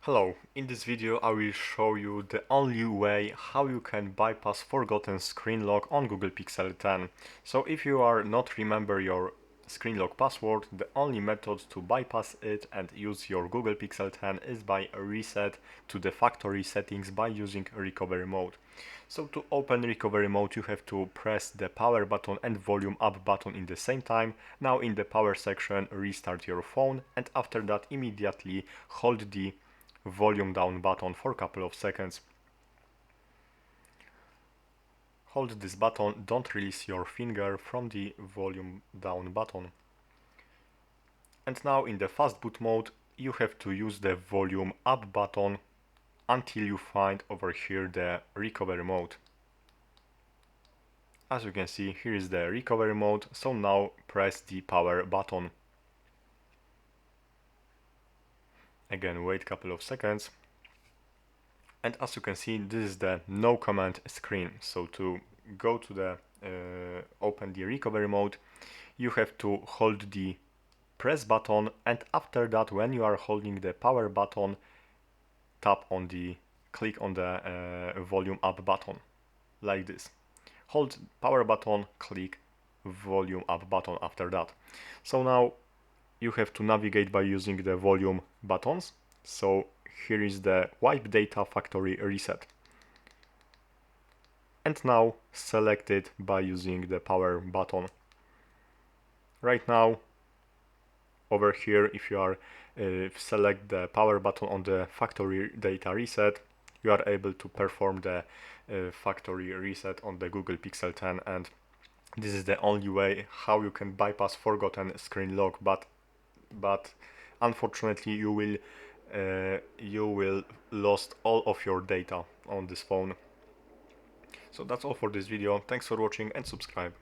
Hello, in this video I will show you the only way how you can bypass forgotten screen lock on Google Pixel 10. So if you are not remember your screen lock password, the only method to bypass it and use your Google Pixel 10 is by a reset to the factory settings by using recovery mode. So to open recovery mode you have to press the power button and volume up button in the same time. Now in the power section restart your phone and after that immediately hold the volume down button for a couple of seconds. Hold this button, don't release your finger from the volume down button. And now in the fast boot mode you have to use the volume up button until you find over here the recovery mode. As you can see, here is the recovery mode, so now press the power button. Again, wait a couple of seconds. And as you can see, this is the no command screen. So to go to the open the recovery mode, you have to hold the press button, and after that, when you are holding the power button, click on the volume up button, like this. Hold power button, click volume up button after that. So now you have to navigate by using the volume buttons. So here is the wipe data factory reset. And now select it by using the power button. Right now, over here, if you are select the power button on the factory data reset, you are able to perform the factory reset on the Google Pixel 10, and this is the only way how you can bypass forgotten screen lock. But unfortunately, you will lost all of your data on this phone. So that's all for this video. Thanks for watching and subscribe.